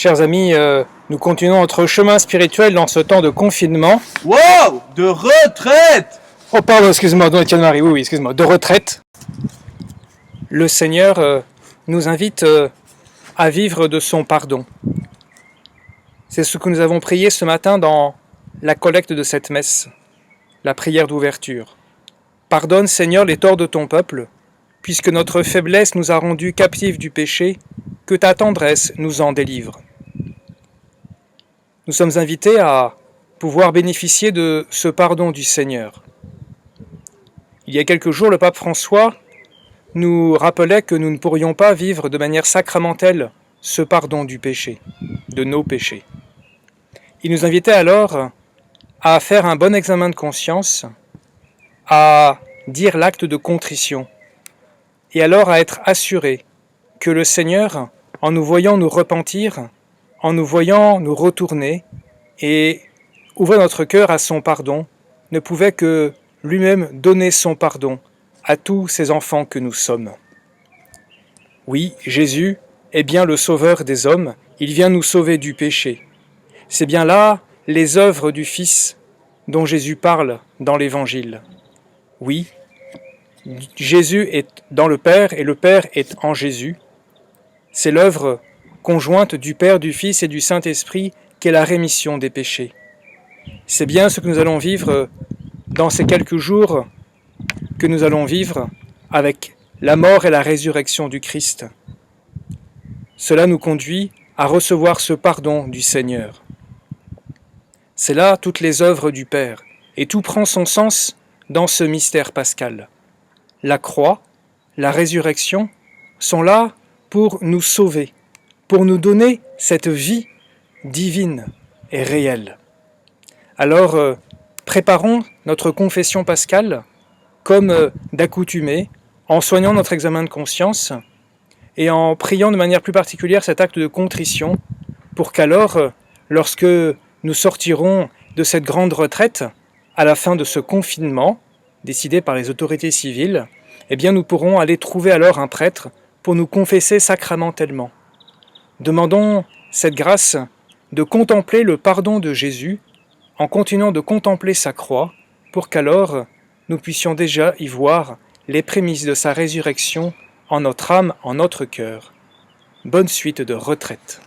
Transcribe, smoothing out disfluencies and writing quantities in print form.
Chers amis, nous continuons notre chemin spirituel dans ce temps de confinement. Wow! De retraite! Oh pardon, excuse-moi, Don Etienne Marie, oui, excuse-moi, de retraite. Le Seigneur nous invite à vivre de son pardon. C'est ce que nous avons prié ce matin dans la collecte de cette messe, la prière d'ouverture. Pardonne, Seigneur, les torts de ton peuple, puisque notre faiblesse nous a rendus captifs du péché, que ta tendresse nous en délivre. Nous sommes invités à pouvoir bénéficier de ce pardon du Seigneur. Il y a quelques jours, le pape François nous rappelait que nous ne pourrions pas vivre de manière sacramentelle ce pardon du péché, de nos péchés. Il nous invitait alors à faire un bon examen de conscience, à dire l'acte de contrition, et alors à être assuré que le Seigneur, en nous voyant nous repentir, en nous voyant nous retourner et ouvrir notre cœur à son pardon, ne pouvait que lui-même donner son pardon à tous ces enfants que nous sommes. Oui, Jésus est bien le sauveur des hommes, il vient nous sauver du péché. C'est bien là les œuvres du Fils dont Jésus parle dans l'Évangile. Oui, Jésus est dans le Père et le Père est en Jésus. C'est l'œuvre conjointe du Père, du Fils et du Saint-Esprit qu'est la rémission des péchés. C'est bien ce que nous allons vivre dans ces quelques jours que nous allons vivre avec la mort et la résurrection du Christ. Cela nous conduit à recevoir ce pardon du Seigneur. C'est là toutes les œuvres du Père, et tout prend son sens dans ce mystère pascal. La croix, la résurrection sont là pour nous sauver, pour nous donner cette vie divine et réelle. Alors, préparons notre confession pascale comme d'accoutumée, en soignant notre examen de conscience et en priant de manière plus particulière cet acte de contrition pour qu'alors, lorsque nous sortirons de cette grande retraite, à la fin de ce confinement décidé par les autorités civiles, eh bien nous pourrons aller trouver alors un prêtre pour nous confesser sacramentellement. Demandons cette grâce de contempler le pardon de Jésus en continuant de contempler sa croix pour qu'alors nous puissions déjà y voir les prémices de sa résurrection en notre âme, en notre cœur. Bonne suite de retraite.